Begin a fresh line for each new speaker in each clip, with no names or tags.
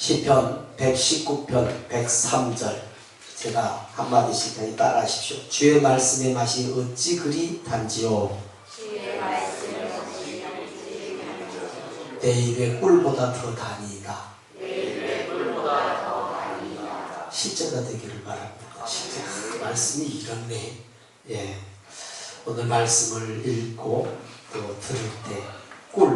시편 119편 103절 제가 한마디씩 따라 하십시오. 주의 말씀의 맛이 어찌 그리 단지요.
주의 말씀의 맛이 어찌 단지요.
내 입에 꿀보다 더 다니이다.
내 입에 꿀보다 더 다니이다.
실제가 되기를 바랍니다. 실제 말씀이 이렇네. 예. 오늘 말씀을 읽고 또 들을 때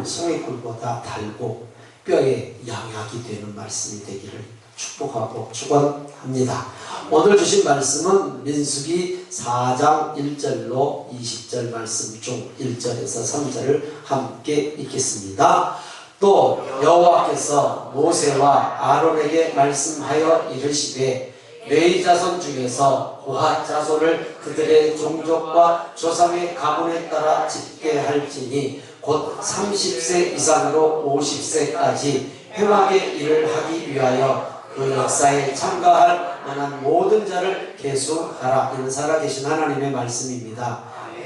송이 꿀보다 달고 뼈에 양약이 되는 말씀이 되기를 축복하고 축원합니다. 오늘 주신 말씀은 민수기 4장 1절로 20절 말씀 중 1절에서 3절을 함께 읽겠습니다. 또 여호와께서 모세와 아론에게 말씀하여 이르시되 레위 자손 중에서 고핫 자손을 그들의 종족과 조상의 가문에 따라 집게 할지니 곧 30세 이상으로 50세까지 회막의 일을 하기 위하여 그 역사에 참가할 만한 모든 자를 계수하라. 이는 살아계신 하나님의 말씀입니다.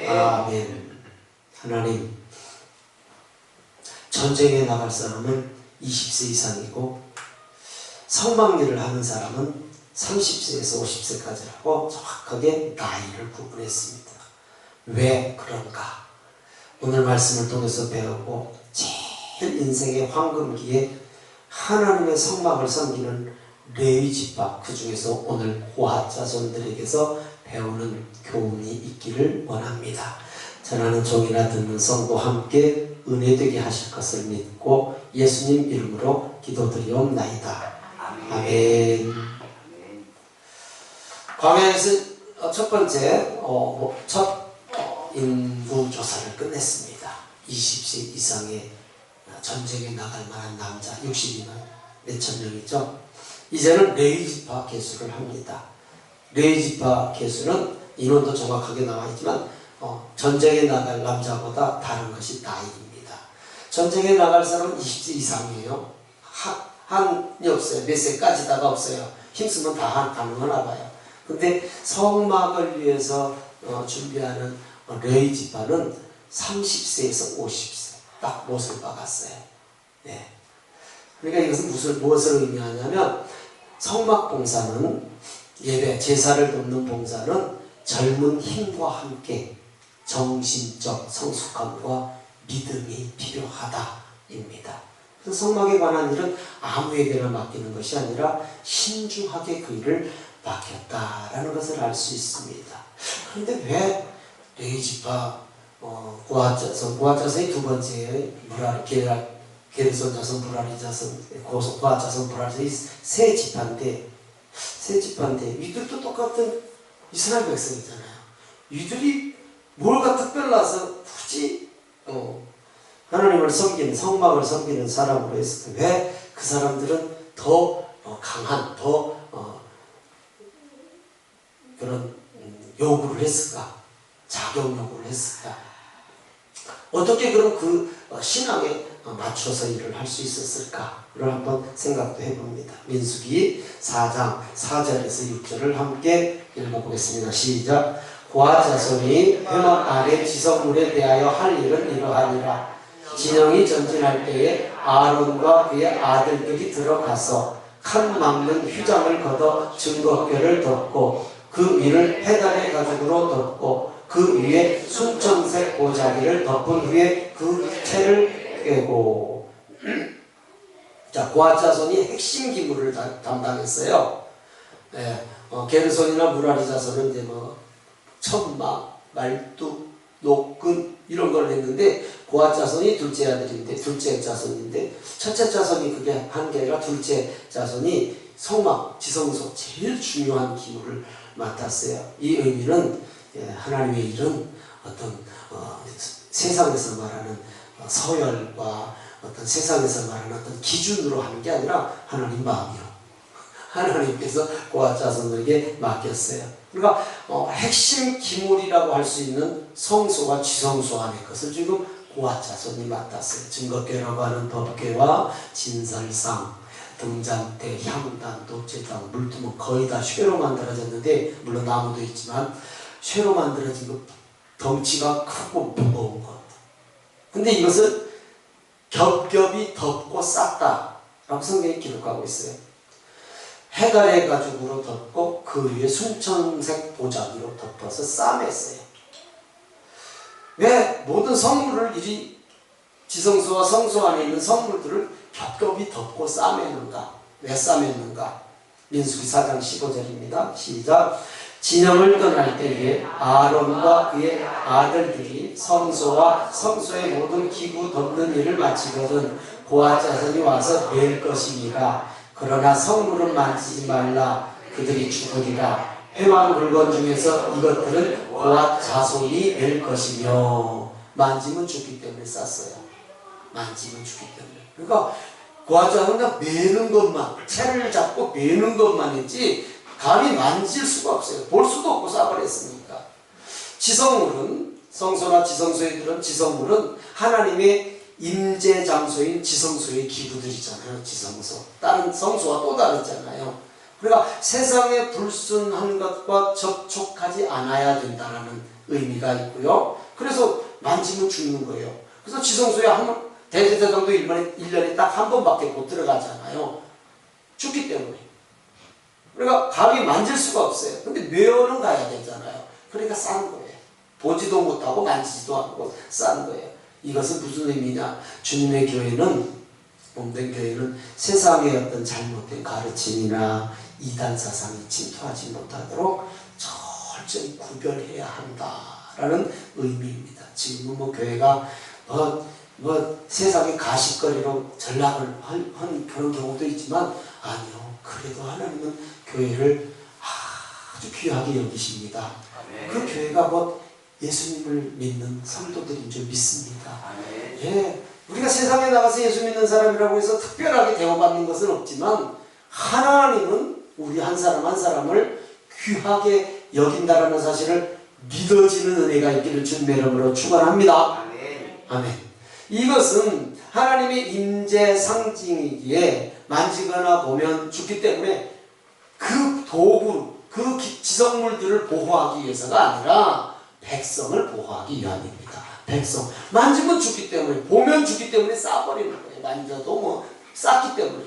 아멘. 하나님, 전쟁에 나갈 사람은 20세 이상이고 성막일을 하는 사람은 30세에서 50세까지라고 정확하게 나이를 구분했습니다. 왜 그런가? 오늘 말씀을 통해서 배우고 제일 인생의 황금기에 하나님의 성막을 섬기는 레위 지파, 그 중에서 오늘 고핫 자손들에게서 배우는 교훈이 있기를 원합니다. 전하는 종이나 듣는 성도 함께 은혜되게 하실 것을 믿고 예수님 이름으로 기도드리옵나이다. 아멘. 광야에서 첫 번째 인구 조사를 끝냈습니다. 20세 이상의 전쟁에 나갈 만한 남자 60이면 몇천 명이죠. 이제는 레위 지파 계수를 합니다. 레위 지파 계수는 인원도 정확하게 나와 있지만 전쟁에 나갈 남자보다 다른 것이 나이입니다. 전쟁에 나갈 사람은 20세 이상이에요. 한이 없어요. 몇 세까지다가 없어요. 힘쓰면 다 가능하나 봐요. 근데 성막을 위해서 준비하는 레위 지파는 30세에서 50세 딱 못을 박았어요. 네. 그러니까 이것은 무엇을 의미하냐면 성막 봉사는 예배, 제사를 돕는 봉사는 젊은 힘과 함께 정신적 성숙함과 믿음이 필요하다입니다. 성막에 관한 일은 아무에게나 맡기는 것이 아니라 신중하게 그 일을 맡겼다라는 것을 알 수 있습니다. 그런데 왜 레위 지파 고핫 자손이 두 번째 게르손 자손, 무라리 자손, 고핫 자손, 무라리 자손, 세 지파인데 이들도 똑같은 이스라엘 백성이잖아요. 이들이 뭐가 특별나서 굳이 하나님을 섬기는, 성막을 섬기는 사람으로 했을 때 왜 그 사람들은 더 강한, 더 그런 요구를 했을까? 자격 요구를 했을까? 어떻게 그럼 그 신앙에 맞춰서 일을 할 수 있었을까를 한번 생각도 해봅니다. 민수기 4장 4절에서 6절을 함께 읽어보겠습니다. 시작. 고핫 자손이 회막 아래 지성물에 대하여 할 일은 이러하니라. 진영이 전진할 때에 아론과 그의 아들들이 들어가서 칸 막는 휘장을 걷어 증거궤를 덮고 그 위를 해달의 가죽으로 덮고 그 위에 순천색 보자기를 덮은 후에 그 채를 꿰고. 자, 고핫 자손이 핵심 기물을 담당했어요. 네, 게르손이나 무라리 자손은 이제 천막, 말뚝, 녹근 이런 걸 했는데 고핫 자손이 둘째 자손인데 첫째 자손이 그게 한 게 아니라 둘째 자손이 성막, 지성소 제일 중요한 기물을 맡았어요. 이 의미는 하나님의 일은 어떤 세상에서 말하는 서열과 어떤 세상에서 말하는 어떤 기준으로 하는 게 아니라 하나님 마음이요. 하나님께서 고핫 자손에게 맡겼어요. 그러니까 핵심 기물이라고 할 수 있는 성소와 지성소 안의 것을 지금 고핫 자손이 맡았어요. 증거궤라고 하는 법궤와 진설상, 등잔대, 향단, 독재당, 물두멍 거의 다 쇠로 만들어졌는데 물론 나무도 있지만 쇠로 만들어진 것, 덩치가 크고 무거운 것. 근데 이것을 겹겹이 덮고 쌓다 라고 성경이 기록하고 있어요. 해갈의 가죽으로 덮고 그 위에 순천색 보자기로 덮어서 싸맸어요. 왜 모든 성물을 이리 지성소와 성소 안에 있는 성물들을 겹겹이 덮고 싸매는가? 왜 싸맸는가? 민수기 4장 15절입니다. 시작. 진영을 떠날 때에 아론과 그의 아들들이 성소와 성소의 모든 기구 덮는 일을 마치거든 고아 자손이 와서 맬 것이니라. 그러나 성물은 만지지 말라. 그들이 죽으리라. 회막 물건 중에서 이것들은 고아 자손이 맬 것이며. 만지면 죽기 때문에 쌌어요. 만지면 죽기 때문에. 그러니까 고아 자손은 매는 것만, 채를 잡고 매는 것만 했지 감히 만질 수가 없어요. 볼 수도 없고 싸버렸으니까. 지성물은, 성소나 지성소에 들은 지성물은 하나님의 임재 장소인 지성소의 기구들이잖아요. 지성소. 다른 성소와 또 다르잖아요. 그러니까 세상에 불순한 것과 접촉하지 않아야 된다는 의미가 있고요. 그래서 만지면 죽는 거예요. 그래서 지성소에 대제사장도 1년에 딱 한 번밖에 못 들어가잖아요. 죽기 때문에. 그러니까 감히 만질 수가 없어요. 근데 묘는 가야 되잖아요. 그러니까 싼 거예요. 보지도 못하고 만지지도 않고 싼 거예요. 이것은 무슨 의미냐? 주님의 교회는, 몸된 교회는 세상의 어떤 잘못된 가르침이나 이단 사상이 침투하지 못하도록 철저히 구별해야 한다라는 의미입니다. 지금은 뭐 교회가 세상의 가십거리로 전락을 한 그런 경우도 있지만 아니요. 그래도 하나님은 교회를 아주 귀하게 여기십니다. 그 교회가 예수님을 믿는 성도들인 줄 믿습니다. 예, 우리가 세상에 나가서 예수 믿는 사람이라고 해서 특별하게 대우받는 것은 없지만 하나님은 우리 한 사람 한 사람을 귀하게 여긴다라는 사실을 믿어지는 은혜가 있기를 주님의 이름으로 축원합니다. 아멘. 이것은 하나님의 임재 상징이기에 만지거나 보면 죽기 때문에 그 도구, 그 지성물들을 보호하기 위해서가 아니라 백성을 보호하기 위함입니다. 백성. 만지면 죽기 때문에, 보면 죽기 때문에 싸버리는 거예요. 만져도 쌌기 때문에.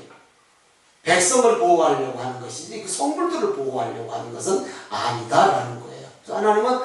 백성을 보호하려고 하는 것이지 그 성물들을 보호하려고 하는 것은 아니다라는 거예요. 하나님은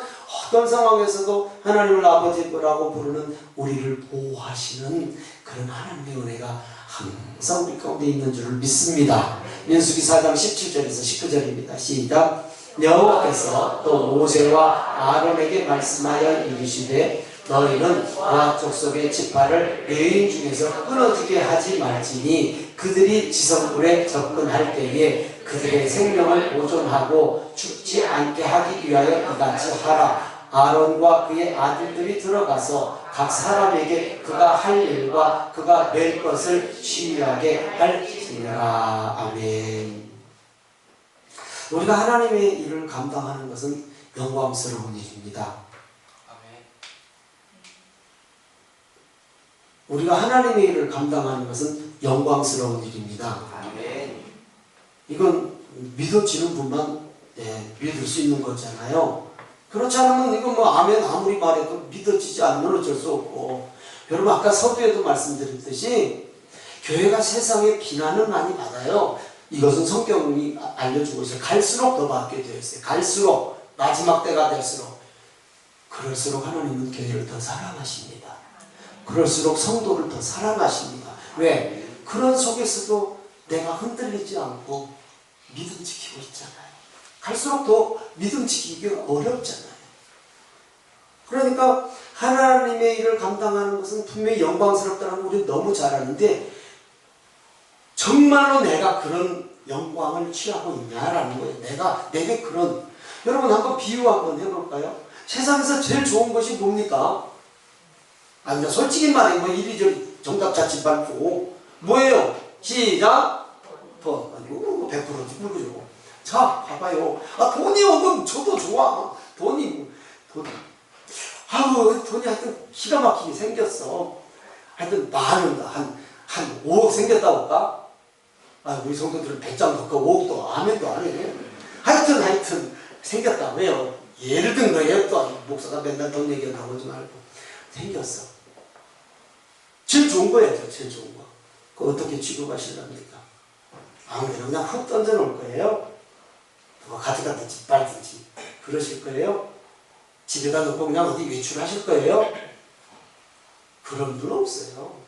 어떤 상황에서도 하나님을 아버지라고 부르는 우리를 보호하시는 그런 하나님의 은혜가 항상 우리 가운데 있는 줄을 믿습니다. 민수기 4장 17절에서 19절입니다. 시작. 여호와께서 또 모세와 아론에게 말씀하여 이르시되 너희는 고아 족속의 지파를 레위인 중에서 끊어지게 하지 말지니 그들이 지성물에 접근할 때에 그들의 생명을 보존하고 죽지 않게 하기 위하여 이같이 하라. 아론과 그의 아들들이 들어가서 각 사람에게 그가 할 일과 그가 낼 것을 취하게 할지니라. 아멘. 우리가 하나님의 일을 감당하는 것은 영광스러운 일입니다. 우리가 하나님의 일을 감당하는 것은 영광스러운 일입니다. 이건 믿어지는 분만 믿을 수 있는 거잖아요. 그렇지 않으면 이거 아멘 아무리 말해도 믿어지지 않으면 어쩔 수 없고, 여러분 아까 서두에도 말씀드렸듯이 교회가 세상에 비난을 많이 받아요. 이것은 성경이 알려주고 있어요. 갈수록 더 받게 되어 있어요. 갈수록 마지막 때가 될수록 그럴수록 하나님은 교회를 더 사랑하십니다. 그럴수록 성도를 더 사랑하십니다. 왜? 그런 속에서도 내가 흔들리지 않고 믿음 지키고 있잖아요. 갈수록 더 믿음 지키기가 어렵잖아요. 그러니까 하나님의 일을 감당하는 것은 분명히 영광스럽다는 걸 우리 너무 잘 아는데 정말로 내가 그런 영광을 취하고 있냐라는 거예요. 내게 그런, 여러분 한번 비유 한번 해볼까요? 세상에서 제일 좋은 것이 뭡니까? 아니, 솔직히 말해, 이리저리 정답 찾지 말고, 뭐예요? 시작! 아니고, 100%지, 그죠? 자, 봐봐요. 돈이 오면 저도 좋아. 돈이 하여튼 기가 막히게 생겼어. 하여튼 많은, 한 5억 생겼다고 할까? 우리 성도들은 100장 넣고 5억도 아멘도 안 해. 하여튼 생겼다. 왜요? 예를 든 거예요. 또 목사가 맨날 돈 얘기한다고 하지 말고. 생겼어. 제일 좋은 거예요. 제일 좋은 거. 그 어떻게 취급하실랍니까? 아무데나 그냥 훅 던져 놓을 거예요? 누가 가져가든지 빨든지 그러실 거예요? 집에다 놓고 그냥 어디 외출하실 거예요? 그런 분 없어요.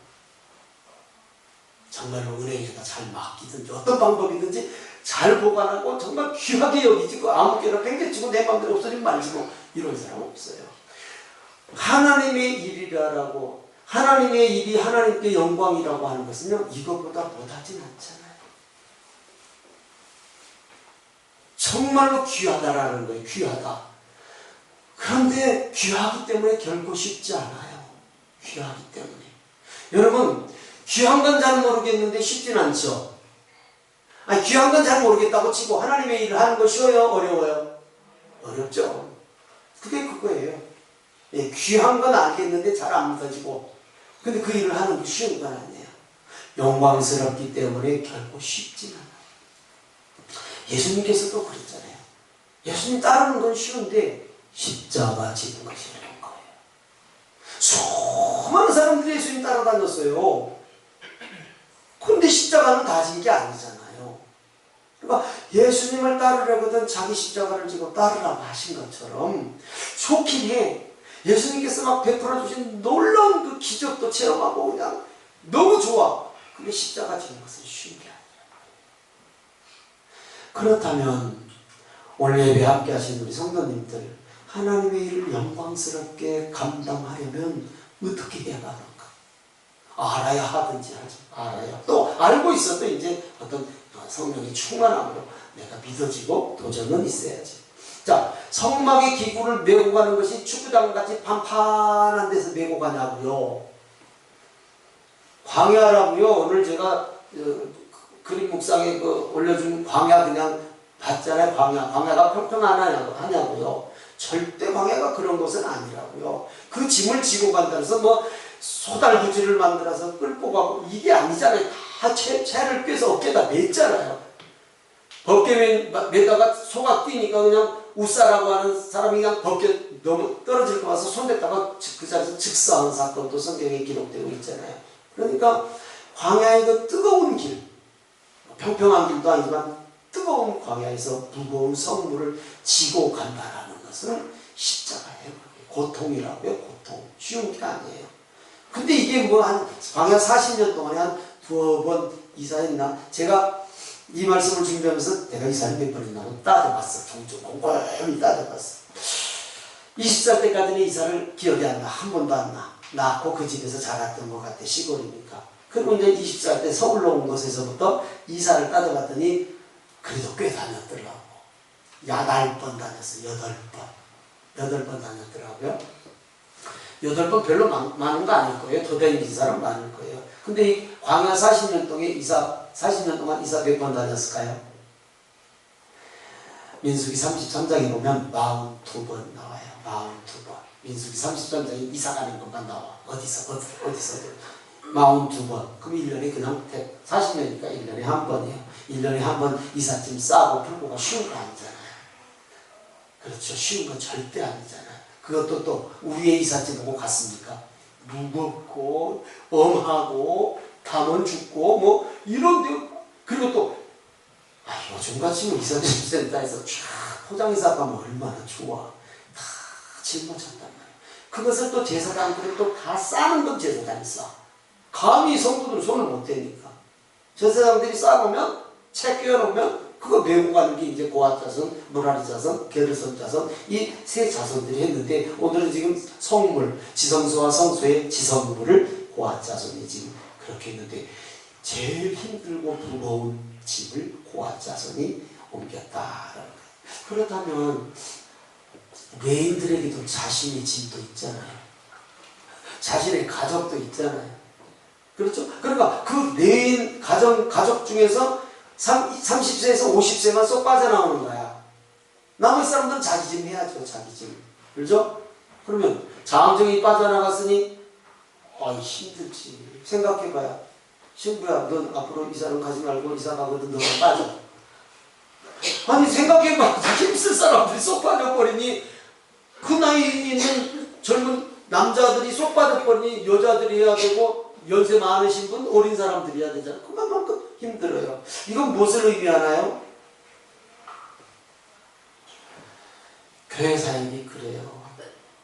정말로 은행에다 잘 맡기든지 어떤 방법이든지 잘 보관하고 정말 귀하게 여기지 아무 깨나 팽개치고 내 마음대로 없어지면 말지고 이런 사람 없어요. 하나님의 일이라고 하나님의 일이 하나님께 영광이라고 하는 것은요 이것보다 못하진 않잖아요. 정말로 귀하다라는 거예요. 귀하다. 그런데 귀하기 때문에 결코 쉽지 않아요. 귀하기 때문에. 여러분 귀한 건 잘 모르겠는데 쉽진 않죠. 아니 귀한 건 잘 모르겠다고 치고 하나님의 일을 하는 거 쉬워요? 어려워요? 어렵죠. 그게 그거예요. 예, 귀한 건 알겠는데 잘 안 믿어지고 근데 그 일을 하는 게 쉬운 건 아니에요. 영광스럽기 때문에 결코 쉽진 않아요. 예수님께서도 그랬잖아요. 예수님 따르는 건 쉬운데 십자가 지는 것이 어려운 거예요. 수많은 사람들이 예수님 따라다녔어요. 그런데 십자가는 다 진 게 아니잖아요. 그러니까 예수님을 따르려거든 자기 십자가를 지고 따르라고 하신 것처럼 좋긴 해. 예수님께서 막 베풀어 주신 놀라운 그 기적도 체험하고 그냥 너무 좋아. 근데 십자가 지는 것은 쉬운 게 아니에요. 그렇다면 오늘 예배 함께 하신 우리 성도님들 하나님의 일을 영광스럽게 감당하려면 어떻게 해야 하는가? 알아야 하든지 하지. 알아야. 또 알고 있어도 이제 어떤 성령의 충만함으로 내가 믿어지고 도전은 있어야지. 자, 성막의 기구를 메고 가는 것이 축구장같이 판판한 데서 메고 가냐고요. 광야라고요. 오늘 제가 그림 묵상에 올려준 광야 그냥 봤잖아요. 광야가 평평하냐고요. 절대 광야가 그런 것은 아니라고요. 그 짐을 지고 간다고 해서 뭐 소달구지를 만들어서 끌고 가고 이게 아니잖아요. 다 채를 꿰서 어깨에다 맸잖아요. 벗게 매다가 소가 뛰니까 그냥 우사라고 하는 사람이 그냥 벗게 너무 떨어질 것 같아서 손댔다가 그 자리에서 즉사하는 사건도 성경에 기록되고 있잖아요. 그러니까 광야의 그 뜨거운 길, 평평한 길도 아니지만 뜨거운 광야에서 무거운 성물을 지고 간다라는 것은 십자가예요. 고통이라고요. 고통. 쉬운 게 아니에요. 근데 이게 뭐 한 광야 40년 동안에 한 두어 번 이사했나? 제가 이 말씀을 준비하면서 내가 이사를 몇 번 했나 따져봤어. 종종 곰곰이 따져봤어. 20살 때까지는 이사를 기억이 안 나. 한 번도 안 나. 낳고 그 집에서 자랐던 것 같아. 시골이니까. 그리고 이제 20살 때 서울로 온 곳에서부터 이사를 따져봤더니 그래도 꽤 다녔더라고. 8번 다녔어. 8번 다녔더라고요. 8번 별로 많은 거 아닐 거예요. 더 다니는 사람 많을 거예요. 근데 이 광야 40년 동안 이사 몇 번 다녔을까요? 민수기 33장에 보면 42번 나와요. 42번. 민수기 33장에 이사 가는 것만 나와. 어디서 42번. 그럼 1년에 그냥 40년이니까 1년에 한 번이에요. 1년에 한 번 이삿짐 싸고 풀고가 쉬운 거 아니잖아요. 그렇죠. 쉬운 건 절대 아니잖아요. 그것도 또 우리의 이삿짐 보고 갔습니까? 무겁고 엄하고 가면 죽고 뭐 이런데 그리고 또 요즘같이 뭐 이삿짐 센터에서 쫙 포장해서 가면 얼마나 좋아. 다 짊어졌단 말이에요. 그것을 또 제사장들은 또 다 싸는 건 제사장이 싸. 감히 성도들은 손을 못 대니까. 제사장들이 싸놓으면 채 끼워놓으면 그거 메고 가는 게 이제 고앗 자손, 무라리 자손, 게르손 자손 이 세 자손들이 했는데 오늘은 지금 성물, 지성소와 성소의 지성물을 고앗 자손이 지금 그렇게 했는데 제일 힘들고 무거운 짐을 고앗 자손이 옮겼다라는 거예요. 그렇다면 레인들에게도 자신의 짐도 있잖아요. 자신의 가족도 있잖아요. 그렇죠? 그러니까 그 레인 가족 중에서 30세에서 50세만 쏙 빠져나오는 거야. 나머지 사람들은 자기 짐 해야죠. 자기 짐. 그렇죠? 그러면 장정이 빠져나갔으니 힘들지. 생각해봐야. 신부야 넌 앞으로 이사는 가지 말고 이사 가거든 너는 빠져. 아니 생각해봐. 힘쓸 사람들이 쏙 빠져버리니 그 나이에 있는 젊은 남자들이 쏙 빠져버리니 여자들이 해야 되고 연세 많으신 분, 어린 사람들이야 되잖아요. 그만큼 힘들어요. 이건 무엇을 의미하나요? 교회 사역이 그래요.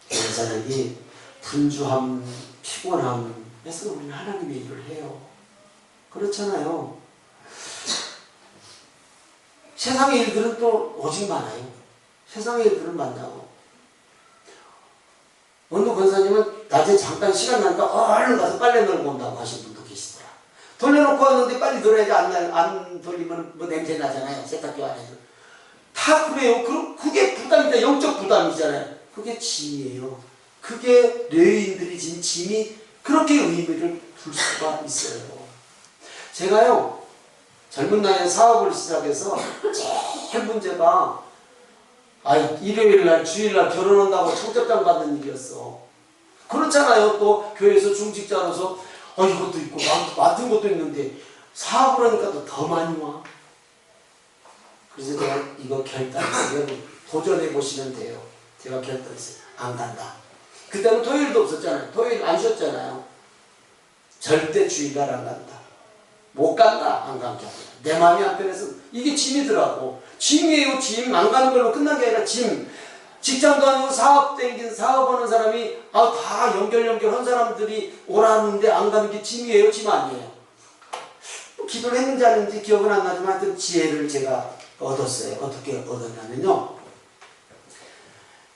교회 사역이 분주함, 피곤함에서 우리는 하나님의 일을 해요. 그렇잖아요. 세상의 일들은 또 오직 많아요. 세상의 일들은 많다고. 어느 권사님은 낮에 잠깐 시간 나니까 얼른 가서 빨래 널고 온다고 하신 분도 계시더라. 돌려놓고 왔는데 빨리 돌아야지 안 돌리면 뭐 냄새 나잖아요. 세탁기 안에서. 다 그래요. 그게 부담이다. 영적 부담이잖아요. 그게 짐이에요. 그게 레위인들이 진 짐이 그렇게 의미를 둘 수가 있어요. 제가요, 젊은 나이에 사업을 시작해서 제일 문제가 일요일날, 주일날 결혼한다고 청첩장 받는 일이었어. 그렇잖아요. 또 교회에서 중직자로서 이것도 있고 맡은 것도 있는데 사업을 하니까 또 더 많이 와. 그래서 제가 이거 결단했어요. 도전해 보시면 돼요. 제가 결단했어요. 안 간다. 그때는 토요일도 없었잖아요. 토요일 안 쉬었잖아요. 절대 주일날 안 간다. 못 간다. 안 간다. 내 마음이 안 편해서 이게 짐이더라고. 짐이에요. 짐. 안 가는 걸로 끝난 게 아니라 짐. 직장도 아니고 사업하는 사람이 다 연결한 사람들이 오라는데 안 가는 게 짐이에요. 짐 아니에요. 기도를 했는지 안 했는지 기억은 안 나지만 하여튼 지혜를 제가 얻었어요. 어떻게 얻었냐면요.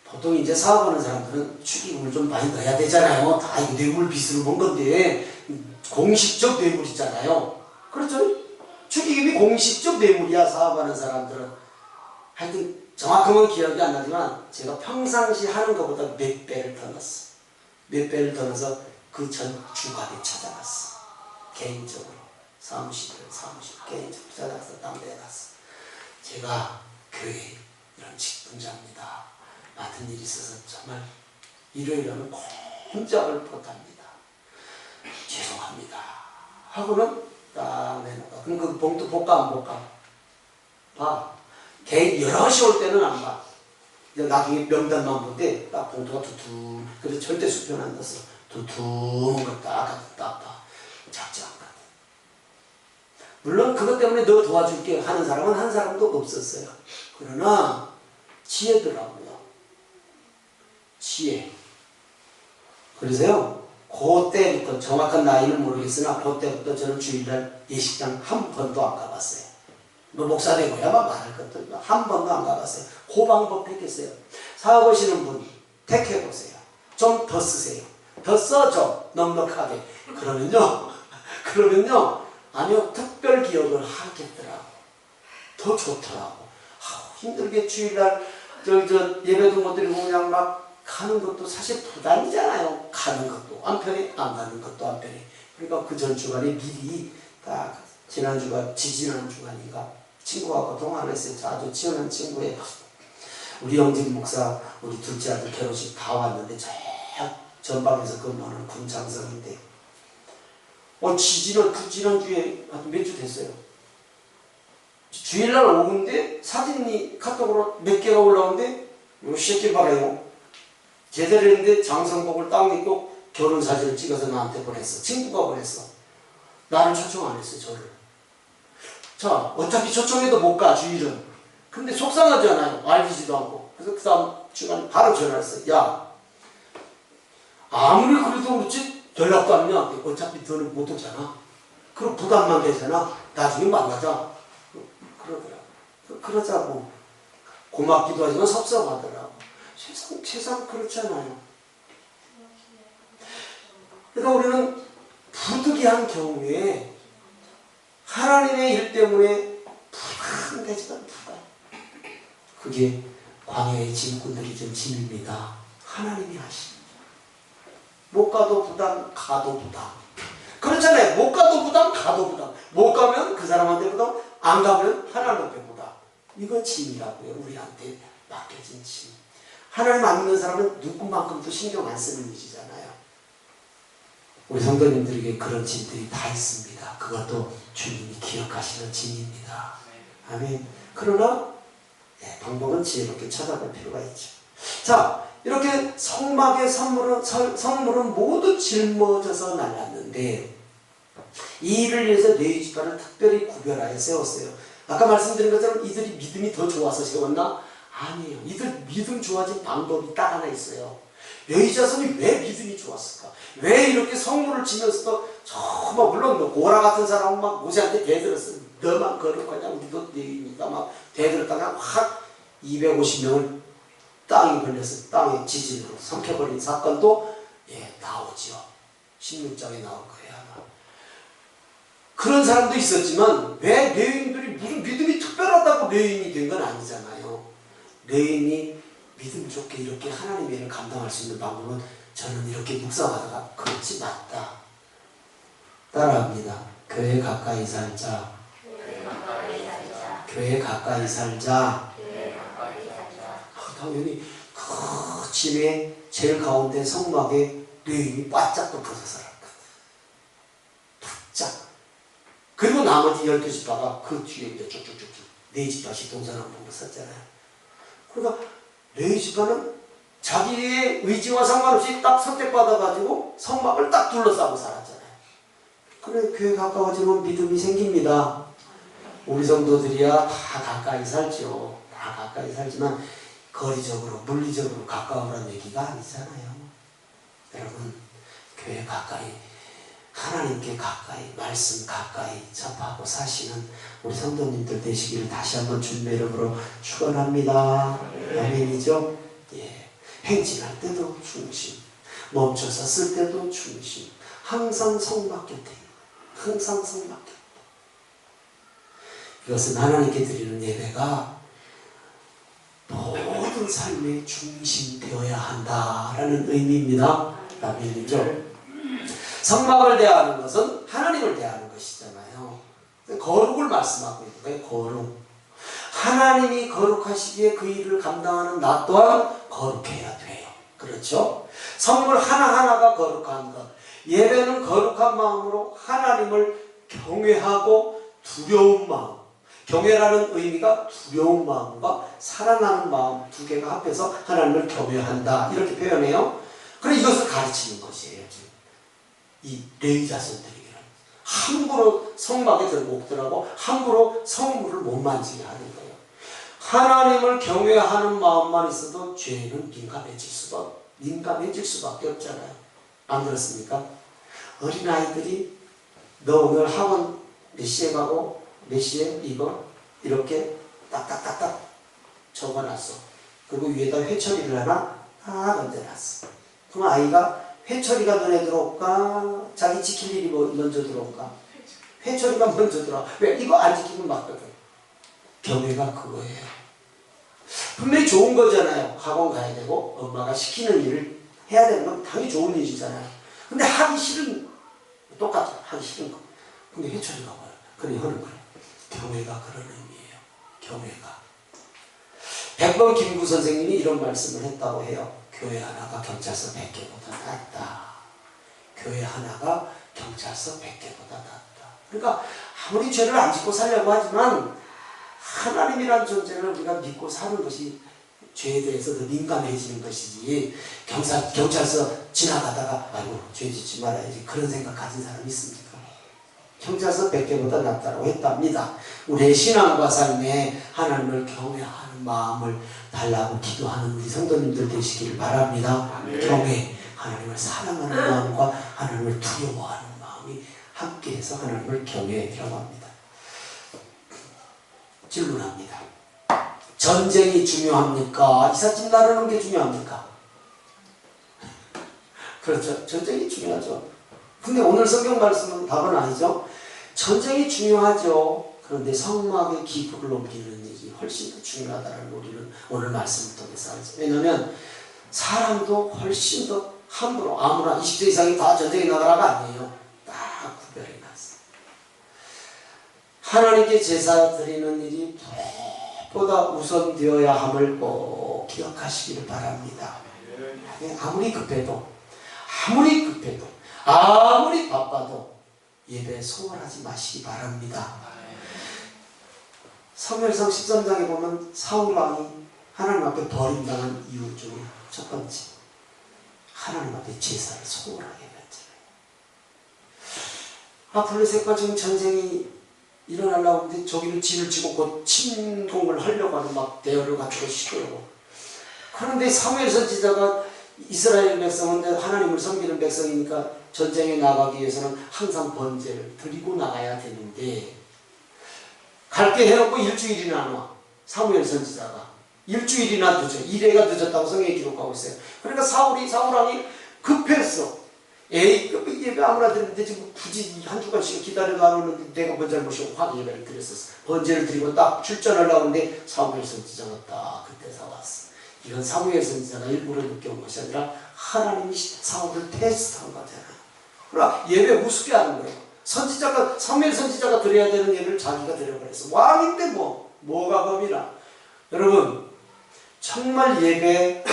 보통 이제 사업하는 사람들은 축의금을 좀 많이 넣어야 되잖아요. 다 이거 뇌물 빚으로 본 건데 공식적 뇌물이잖아요. 그렇죠? 축의금이 공식적 뇌물이야. 사업하는 사람들은. 하여튼 정확하면 기억이 안 나지만 제가 평상시 하는 것보다 몇 배를 더 넣었어. 몇 배를 더 넣어서 그 전 주간에 찾아갔어. 개인적으로. 사무실 개인적으로 찾아가서 담배에 갔어. 제가 교회 이런 직분자입니다. 맡은 일이 있어서 정말 일요일에는 꼼짝을 못합니다. 죄송합니다. 하고는 딱 내놓아. 그럼 그 봉투 볼까 안 볼까? 봐. 개인 여럿이 올 때는 안 봐. 나중에 명단만 볼 때 딱 봉투가 두툼. 그래서 절대 수표는 안 넣었어. 두툼한 거 딱 봐. 작지 않거든. 물론 그것 때문에 너 도와줄게 하는 사람은 한 사람도 없었어요. 그러나 지혜더라고요. 지혜. 그래서요. 그때부터 정확한 나이는 모르겠으나 그때부터 저는 주일날 예식장 한 번도 안 가봤어요. 뭐 목사 되고야만 말할 것들 한 번도 안 가봤어요. 그 방법 택했어요. 사업하시는 분 택해보세요. 좀 더 쓰세요. 더 써줘. 넉넉하게. 그러면요. 아니요. 특별 기억을 하겠더라고. 더 좋더라고. 힘들게 주일날 예배도 못 드리고 그냥 막 가는 것도 사실 부담이잖아요. 가는 것도 안 편해. 안 가는 것도 안 편해. 그러니까 그 전 주간에 미리 딱 지난 주간인가 친구하고 통화를 했어요. 아주 친한 친구예요. 우리 영진 목사 우리 둘째 아들 결혼식 다 왔는데 저 전방에서 근무하는 군장성인데 지난주에 몇 주 됐어요. 주일날 오는데 사진이 카톡으로 몇 개가 올라오는데 요 새끼 봐라요. 제대로 했는데 장성복을 딱 입고 결혼 사진을 찍어서 나한테 보냈어. 친구가 보냈어. 나를 초청 안 했어. 저를. 자, 어차피 초청해도 못 가. 주일은. 근데 속상하잖아요. 알리지도 않고. 그래서 그 다음 주간에 바로 전화했어. 야, 아무리 그래도 그렇지 연락도 안 해. 어차피 너는 못 오잖아. 그럼 부담만 되잖아. 나중에 만나자. 그러더라고. 그러자고. 고맙기도 하지만 섭섭하더라고. 세상 그렇잖아요. 그러니까 우리는 부득이한 경우에 하나님의 일 때문에 부담되지만 부담. 그게 광야의 짐꾼들이 준 짐입니다. 하나님이 하십니다. 못 가도 부담, 가도 부담. 그렇잖아요. 못 가도 부담, 가도 부담. 못 가면 그 사람한테 부담, 안 가면 하나님한테 부담. 이거 짐이라고요. 우리한테 맡겨진 짐. 하나님 안 믿는 사람은 누구만큼도 신경 안 쓰는 일이잖아요. 우리 성도님들에게 그런 짐들이 다 있습니다. 그것도 주님이 기억하시는 짐입니다. 아멘. 그러나 방법은 지혜롭게 찾아볼 필요가 있죠. 자, 이렇게 성막의 성물은 모두 짊어져서 날랐는데 이 일을 위해서 레위 지파를 특별히 구별하여 세웠어요. 아까 말씀드린 것처럼 이들이 믿음이 더 좋아서 세웠나? 아니에요. 이들 믿음 좋아진 방법이 딱 하나 있어요. 레위 자손이 왜 믿음이 좋았을까? 왜 이렇게 성물을 지면서도 정말 물론 고라 같은 사람은 막 모세한테 대들었어요. 너만 거룩하냐? 우리도 레위니까 막 대들었다가 확 250명을 땅이 걸려서 땅의 지진으로 삼켜버린 사건도 나오죠. 16장에 나올 거예요 아마. 그런 사람도 있었지만 왜 레위인들이 무슨 믿음이 특별하다고 레위인이 된 건 아니잖아요. 레위인이 믿음 좋게 이렇게 하나님의 일을 감당할 수 있는 방법은 저는 이렇게 묵상하다가 그렇지 맞다. 따라합니다. 교회 가까이 살자. 교회 가까이 살자. 당연히 그 집의 제일 가운데 성막에 레위인이 바짝 덮어서 살았거든. 바짝. 그리고 나머지 12지파가 그 뒤에 이제 쭉쭉쭉쭉 4지파씩 동서남 북으로 썼잖아요. 그러니까 레위지파는 자기의 의지와 상관없이 딱 선택받아가지고 성막을 딱 둘러싸고 살았잖아요. 그래 교회 가까워지면 믿음이 생깁니다. 우리 성도들이야 다 가까이 살죠. 다 가까이 살지만 거리적으로 물리적으로 가까우라는 얘기가 아니잖아요. 여러분 교회 가까이 하나님께 가까이 말씀 가까이 접하고 사시는 우리 성도님들 되시기를 다시 한번 주님의 이름으로 축원합니다. 아멘이죠? 예. 행진할 때도 중심, 멈춰서 쓸 때도 중심, 항상 성막 곁에 있는, 항상 성막 곁에. 이것은 하나님께 드리는 예배가 모든 삶의 중심 되어야 한다라는 의미입니다. 아멘이죠? 성막을 대하는 것은 하나님을 대하는 것이잖아요. 거룩을 말씀하고 있는 거예요. 거룩. 하나님이 거룩하시기에 그 일을 감당하는 나 또한 거룩해야 돼요. 그렇죠? 성물 하나하나가 거룩한 것. 예배는 거룩한 마음으로 하나님을 경외하고 두려운 마음. 경외라는 의미가 두려운 마음과 사랑하는 마음 두 개가 합해서 하나님을 경외한다. 이렇게 표현해요. 그래 이것을 가르치는 것이에요. 이 레위 자손들에게는 함부로 성막에 들어오더라고 함부로 성물을 못 만지게 하는 거예요. 하나님을 경외하는 마음만 있어도 죄는 민감해질 수밖에 없잖아요. 안 그렇습니까? 어린아이들이 너 오늘 학원 몇 시에 가고 몇 시에 이거 이렇게 딱딱딱딱 적어놨어. 그리고 위에다 회초리를 하나 딱 얹어놨어. 그럼 아이가 회초리가 눈에 들어올까? 자기 지킬 일이 먼저 들어올까? 회초리가 먼저 들어와. 왜? 이거 안 지키면 맞거든. 경외가 그거예요. 분명히 좋은 거잖아요. 학원 가야 되고 엄마가 시키는 일을 해야 되는 건 당연히 좋은 일이잖아요. 근데 하기 싫은 똑같아. 하기 싫은 거. 근데 회초리가 뭐야? 그래 하는 거예요. 경외가 그런 의미예요. 경외가. 백범 김구 선생님이 이런 말씀을 했다고 해요. 교회 하나가 경찰서 100개보다 낫다. 교회 하나가 경찰서 100개보다 낫다. 그러니까 아무리 죄를 안 짓고 살려고 하지만 하나님이라는 존재를 우리가 믿고 사는 것이 죄에 대해서 더 민감해지는 것이지 경찰서 지나가다가 아이고 죄 짓지 말아야지 그런 생각 가진 사람이 있습니까? 경찰서 100개보다 낫다고 했답니다. 우리의 신앙과 삶에 하나님을 경외하는 마음을 달라고 기도하는 우리 성도님들 되시기를 바랍니다. 경외, 하나님을 사랑하는 마음과 하나님을 두려워하는 마음이 함께해서 하나님을 경외라고 합니다. 질문합니다. 전쟁이 중요합니까? 이삿짐 나르는 게 중요합니까? 그렇죠. 전쟁이 중요하죠. 근데 오늘 성경 말씀은 답은 아니죠. 전쟁이 중요하죠. 그런데 성막의 기부를 넘기는 일이 훨씬 더 중요하다는 우리는 오늘 말씀을 통해서 알죠. 왜냐하면 사람도 훨씬 더 함부로 아무나 20대 이상이 다 전쟁에 나가라가 아니에요. 딱 구별해 놨어요. 하나님께 제사 드리는 일이 무엇보다 우선되어야 함을 꼭 기억하시기를 바랍니다. 아무리 급해도 아무리 바빠도 예배에 소홀하지 마시기 바랍니다. 사무엘상 13장에 보면 사울왕이 하나님 앞에 버림당한 이유 중에 첫 번째, 하나님 앞에 제사를 소홀하게 했잖아요. 블레셋과 지금 전쟁이 일어나려고 하는데 저기는 진을 치고 곧 침공을 하려고 하는 막 대열을 갖추고 시도하고. 그런데 사무엘 선지자가 이스라엘 백성은 하나님을 섬기는 백성이니까 전쟁에 나가기 위해서는 항상 번제를 드리고 나가야 되는데 갈게 해놓고 일주일이나 안 와. 사무엘 선지자가 일주일이나 늦어. 이래가 늦었다고 성경에 기록하고 있어요. 그러니까 사울왕이 급했어. 에이 예배 아무나 드리는데 지금 굳이 한 주간씩 기다려도 안 오는데 내가 뭔 잘못이고 확 예배를 드렸었어. 번제를 드리고 딱 출전하려고 하는데 사무엘 선지자가 딱 그때서 왔어. 이건 사무엘 선지자가 일부러 늦게 온 것이 아니라 하나님이 사울을 테스트한 거잖아요. 그러나 예배 우습게 하는 거예요. 선지자가 사무엘 선지자가 드려야 되는 예배를 자기가 드려버렸어. 왕인데 뭐가 겁이나. 여러분 정말 예배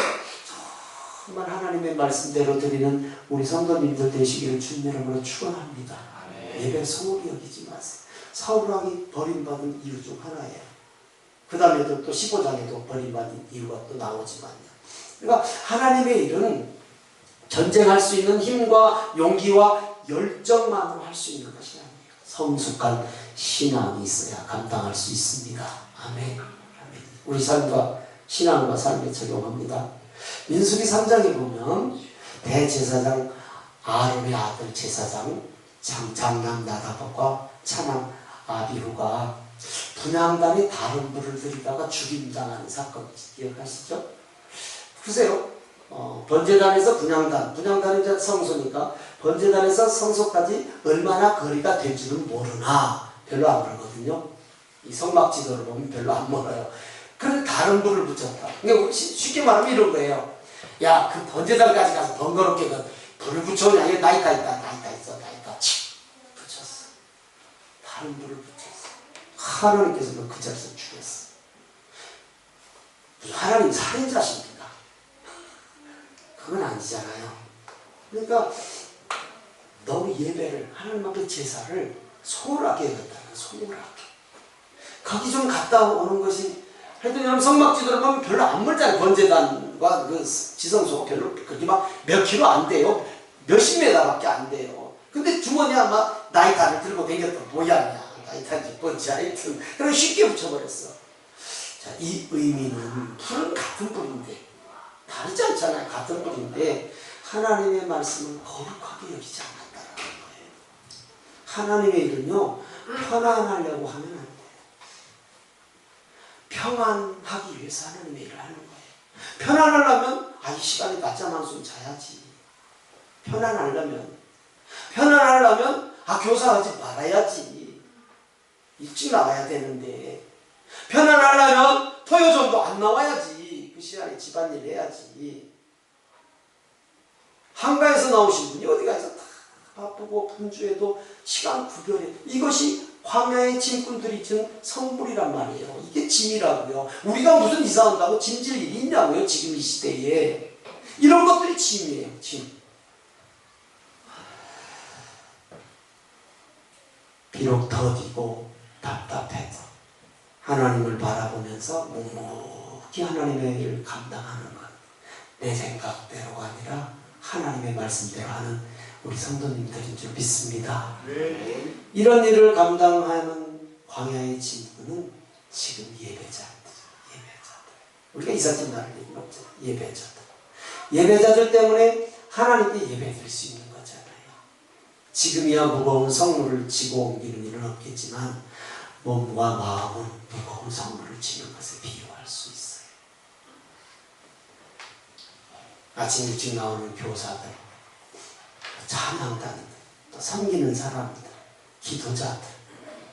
정말 하나님의 말씀대로 드리는 우리 성도님들 되시기를 주님 이름으로 축원합니다. 예배 소홀히 여기지 마세요. 사울왕이 버림받은 이유 중 하나예요. 그 다음에도 또 15장에도 버림받은 이유가 또 나오지만요. 그러니까 하나님의 일은 전쟁할 수 있는 힘과 용기와 열정만으로 할 수 있는 것이 아니에요. 성숙한 신앙이 있어야 감당할 수 있습니다. 아멘. 우리 삶과 신앙과 삶에 적용합니다. 민수기 3장에 보면 대제사장 아론의 아들 제사장 장남 나다박과 차남 아비후가 분향단에 다른 불을 들이다가 죽임당하는 사건 기억하시죠? 보세요. 번제단에서 분향단이 이제 성소니까 번제단에서 성소까지 얼마나 거리가 될지는 모르나 별로 안 멀거든요. 이 성막 지도를 보면 별로 안 멀어요. 그런데 다른 불을 붙였다. 그러니까 쉽게 말하면 이런 거예요. 야, 그 번제단까지 가서 번거롭게 불을 붙여오냐. 이게 나이가 있다. 칙! 붙였어. 다른 불을 붙였어. 하나님께서는 그 자리에서 죽였어. 하나님 살인자십니까? 그건 아니잖아요. 그러니까 너무 예배를 하나님 앞에 제사를 소홀하게 해갔다는 소홀하게. 거기 좀 갔다 오는 것이 하여튼 여러분 성막지도를 보면 별로 안 멀잖아요. 번제단과 그 지성소 별로 그렇게 막 몇 킬로 안 돼요. 몇십 메다밖에 안 돼요. 근데 주머니에 막 나이탄을 들고 다녔던 모양이야. 나이탄지 뭔지 하여튼 그럼 쉽게 붙여버렸어. 자, 이 의미는 불은 같은 불인데 다르지 않잖아요. 같은 불인데 하나님의 말씀을 거룩하게 여기지 않았다는 거예요. 하나님의 일은요 편안하려고 하면 안 돼요. 평안하기 위해서 하나님의 일을 하는 거예요. 편안하려면 이 시간에 낮잠 한숨 자야지. 편안하려면 교사하지 말아야지. 일찍 나가야 되는데 편안하려면 토요점도 안 나와야지. 그 시간에 집안일 해야지. 한가에서 나오신 분이 어디 가서 다 바쁘고 분주해도 시간 구별해. 이것이 광야의 짐꾼들이 진 성물이란 말이에요. 이게 짐이라고요. 우리가 무슨 이사한다고 짐질 일이 있냐고요. 지금 이 시대에. 이런 것들이 짐이에요. 짐. 비록 더디고 답답해도 하나님을 바라보면서 묵묵히 하나님의 일을 감당하는 것. 내 생각대로가 아니라 하나님의 말씀대로 하는 우리 성도님들인 줄 믿습니다. 네. 이런 일을 감당하는 광야의 짐꾼은 지금 예배자들. 우리가 이삿짐 나를 일은 없잖아요. 예배자들 때문에 하나님께 예배드릴 수 있는 거잖아요. 지금이야 무거운 성물을 지고 옮기는 일은 없겠지만 몸과 마음은 무거운 성물을 지는 것에 비유할 수 있어요. 아침 일찍 나오는 교사들, 찬양단들, 또 섬기는 사람들, 기도자들,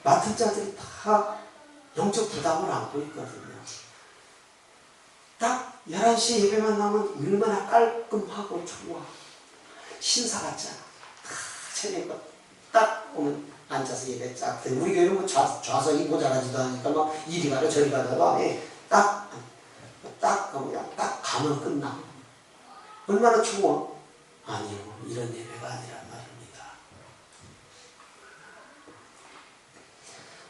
맡은 자들이 다 영적 부담을 안고 있거든요. 딱 11시에 예배만 나오면 얼마나 깔끔하고 좋아. 신사 같잖아. 체내가 딱 오면 앉아서 예배 쫙 돼. 우리 교회는 뭐 좌석이 모자라지도 않으니까 막 이리 가라 저리 가다가 딱 그냥 딱 가면 끝나. 얼마나 추워? 아니요, 이런 예배가 아니란 말입니다.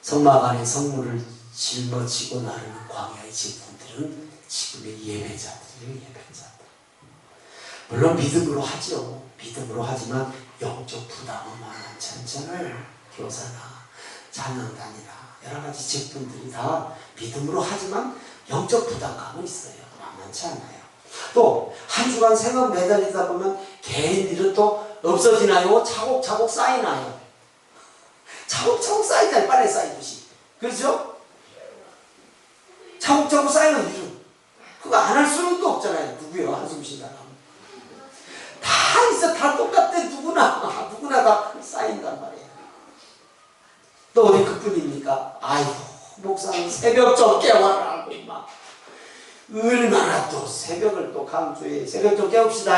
성막 안에 성물을 짊어지고 나르는 광야의 짐꾼들은 지금의 예배자들이에요. 예배자들. 물론 믿음으로 하죠. 믿음으로 하지만 영적 부담은 만만치 않잖아요. 교사나 찬양단이나 여러 가지 직분들이 다 믿음으로 하지만 영적 부담감은 있어요. 만만치 않아요. 또 한 주간 생업 매달리다 보면 개인 일은 또 없어지나요? 차곡차곡 쌓이나요? 차곡차곡 쌓이잖아요. 빨리 쌓이듯이. 그렇죠? 차곡차곡 쌓이는 일은 그거 안 할 수는 또 없잖아요. 누구요? 한숨 쉰다. 다 있어. 다 똑같아. 누구나 다 쌓인단 말이에요. 또 어디 그뿐입니까? 아이고 목사는 새벽 좀 깨워라고 막 얼마나 또 새벽을 또 강조해. 새벽 좀 깨웁시다.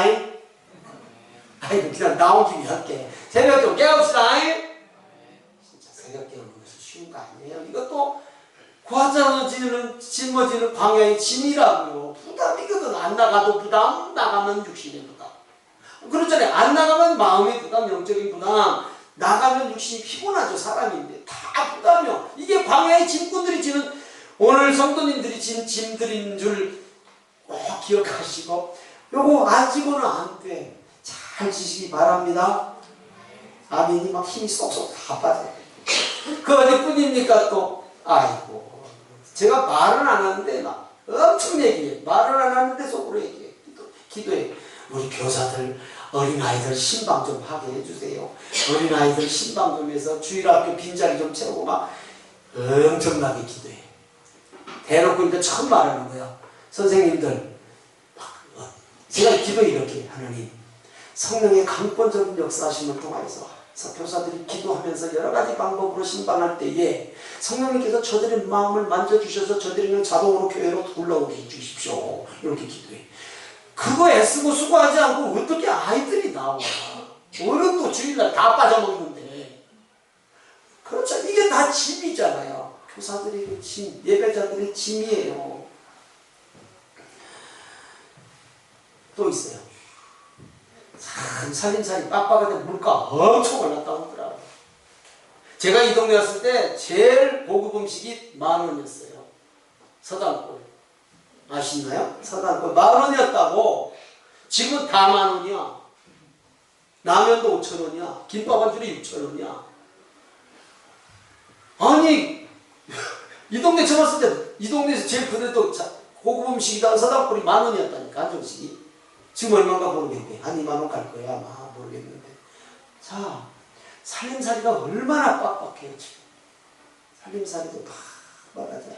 아이고 그냥 나온 김에 할게. 새벽 좀 깨웁시다. 진짜 새벽 깨우는 것이 쉬운 거 아니에요. 이것도 과장어지는 짊어지는 광야의 짐이라고요. 부담이거든. 안 나가도 부담, 나가면 육신의 부담. 그렇잖아요. 안 나가면 마음의 부담, 영적인 부담. 나가면 육신이 피곤하죠. 사람인데 다 부담이요. 이게 광야의 짐꾼들이 지는, 오늘 성도님들이 진 짐들인 줄 꼭 기억하시고, 요거 안 지고는 안 돼. 잘 지시기 바랍니다. 아멘이 막 힘이 쏙쏙 다 빠져요. 그 어디뿐입니까 또. 아이고 제가 말은 안 하는데 막 엄청 얘기해. 말을 안 하는데 속으로 얘기해. 기도해. 우리 교사들 어린아이들 신방 좀 하게 해주세요. 어린아이들 신방 좀 해서 주일학교 빈자리 좀 채우고 막 엄청나게 기도해. 대놓고 이제 처음 말하는 거야. 선생님들 제가 기도 이렇게. 하나님 성령의 강권적인 역사하심을 통하여서 교사들이 기도하면서 여러 가지 방법으로 신방할 때에 성령님께서 저들의 마음을 만져주셔서 저들이 그냥 자동으로 교회로 올라오게 해주십시오. 이렇게 기도해. 그거 애쓰고 수고하지 않고 어떻게 아이들이 나와. 어른도 주일날 다 빠져먹는데. 그렇죠. 이게 다 짐이잖아요. 교사들이 짐, 예배자들의 짐이에요. 또 있어요. 참 살림살이 빡빡한데 물가 엄청 올랐다고 하더라고요. 제가 이 동네 왔을 때 제일 고급 음식이 10,000원이었어요. 서당골. 아시나요? 서당골 10,000원이었다고. 지금은 다 10,000원이야. 라면도 5,000원이야. 김밥 한 줄에 6,000원이야. 아니 이 동네 처음 왔을 때 이 동네에서 제일 그래도 고급 음식이다 서당골이 10,000원이었다니까. 한정식이. 지금 얼마인가 모르겠네. 한 20,000원 갈 거야 아마. 모르겠는데. 자, 살림살이가 얼마나 빡빡해요 지금. 살림살이도 빡빡하잖아요.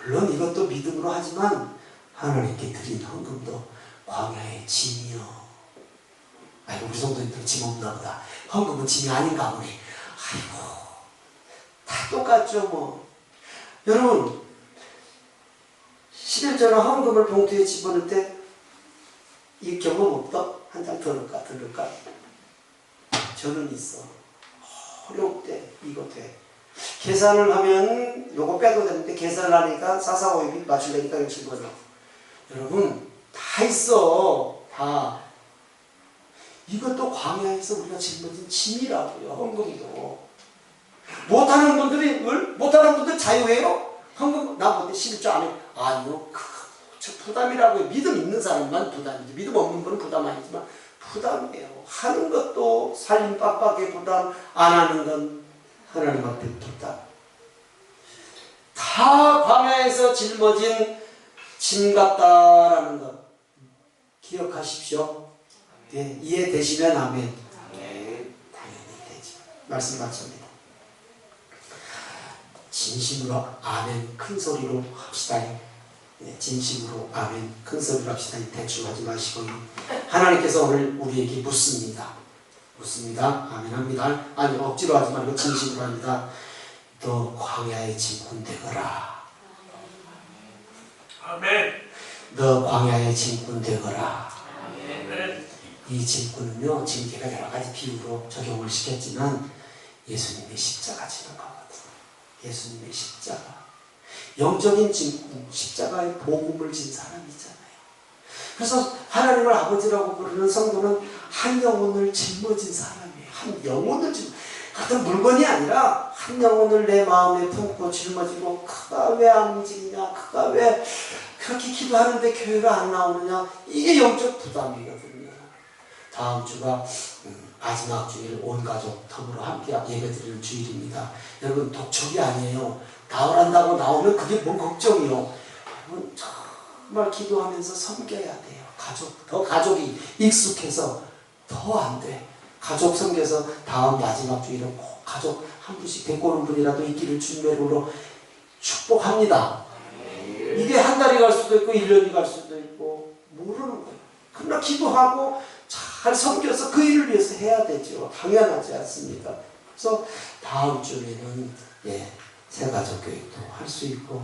물론 이것도 믿음으로 하지만 하나님께 드린 헌금도 광야의 짐이요. 아이고 우리 성도님들 짐 없나 보다. 헌금은 짐이 아닌가 보네. 아이고 다 똑같죠 뭐. 여러분 11조나 헌금을 봉투에 집어넣을 때 이 경험 없다? 한 장 더 넣을까? 더 넣을까? 저는 있어. 어려울 때 이거 돼. 계산을 하면 요거 빼도 되는데 계산을 하니까 4,4,5일 맞추려니까 이거 집어넣어. 여러분 다 있어. 다. 이것도 광야에서 우리가 짊어진 짐이라고요. 헌금도. 못하는 분들 자유해요? 헌금 나 못해 11조 안 해. 아니요. 저 부담이라고요. 믿음 있는 사람만 부담이죠. 믿음 없는 분은 부담 아니지만 부담이에요. 하는 것도 살림 빡빡의 부담, 안 하는 건 하나님 앞에 부담. 다 광야에서 짊어진 짐 같다라는 것 기억하십시오. 네, 이해되시면 아멘. 네, 당연히 되죠. 말씀 마칩니다. 진심으로 아멘 큰 소리로 합시다. 네, 진심으로 아멘 큰 소리로 합시다. 대충 하지 마시고 하나님께서 오늘 우리에게 묻습니다. 아멘 합니다. 아니 억지로 하지 말고 진심으로 합니다. 너 광야의 짐꾼 되거라.
아멘.
너 광야의 짐꾼 되거라.
아멘.
이 짐꾼은요 지금 제가 여러 가지 비유로 적용을 시켰지만 예수님의 십자가 지는 거거든. 예수님의 십자가. 영적인 짐꾼, 십자가의 복음을 진 사람이잖아요. 그래서 하나님을 아버지라고 부르는 성도는 한 영혼을 짊어진 사람이에요. 한 영혼을 같은 물건이 아니라 한 영혼을 내 마음에 품고 짊어지고 그가 왜 안 움직이냐, 그가 왜 그렇게 기도하는데 교회가 안 나오느냐. 이게 영적 부담이거든요. 다음 주가 마지막 주일 온 가족 더불어 함께 예배드릴 주일입니다. 여러분 독촉이 아니에요. 나오란다고 나오면 그게 뭔 걱정이요. 여러분 정말 기도하면서 섬겨야 돼요. 가족이 익숙해서 더 안 돼. 가족 섬겨서 다음 마지막 주일은 꼭 가족 한 분씩 데리고 오는 분이라도 있기를 주님으로 축복합니다. 이게 한 달이 갈 수도 있고 1년이 갈 수도 있고 모르는 거예요. 그러나 기도하고 잘 섬겨서 그 일을 위해서 해야 되죠. 당연하지 않습니까? 그래서 다음 주에는 새가족교육도 할 수 있고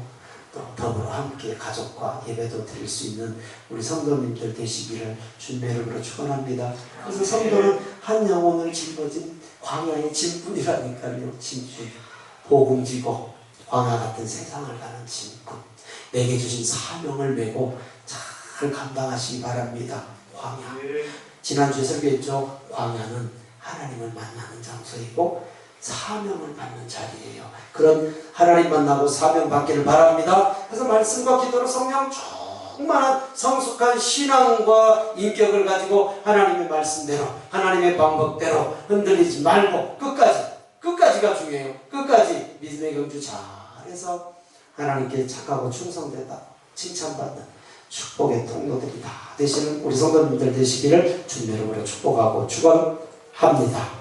또 더불어 함께 가족과 예배도 드릴 수 있는 우리 성도님들 되시기를 주님의 이름으로 축원합니다. 그래서 성도는 한 영혼을 짊어진 광야의 짐꾼이라니까요. 짐꾼. 복음 지고 광야 같은 세상을 가는 짐꾼. 내게 주신 사명을 메고 잘 감당하시기 바랍니다. 광야. 지난주에 설교했죠. 광야는 하나님을 만나는 장소이고 사명을 받는 자리예요. 그런 하나님 만나고 사명 받기를 바랍니다. 그래서 말씀과 기도로 성령 충만한 성숙한 신앙과 인격을 가지고 하나님의 말씀대로 하나님의 방법대로 흔들리지 말고 끝까지가 중요해요. 끝까지 믿음의 경주 잘해서 하나님께 착하고 충성되다 칭찬받는 축복의 통로들이 다 되시는 우리 성도님들 되시기를 주님의 이름으로 축복하고 축원합니다.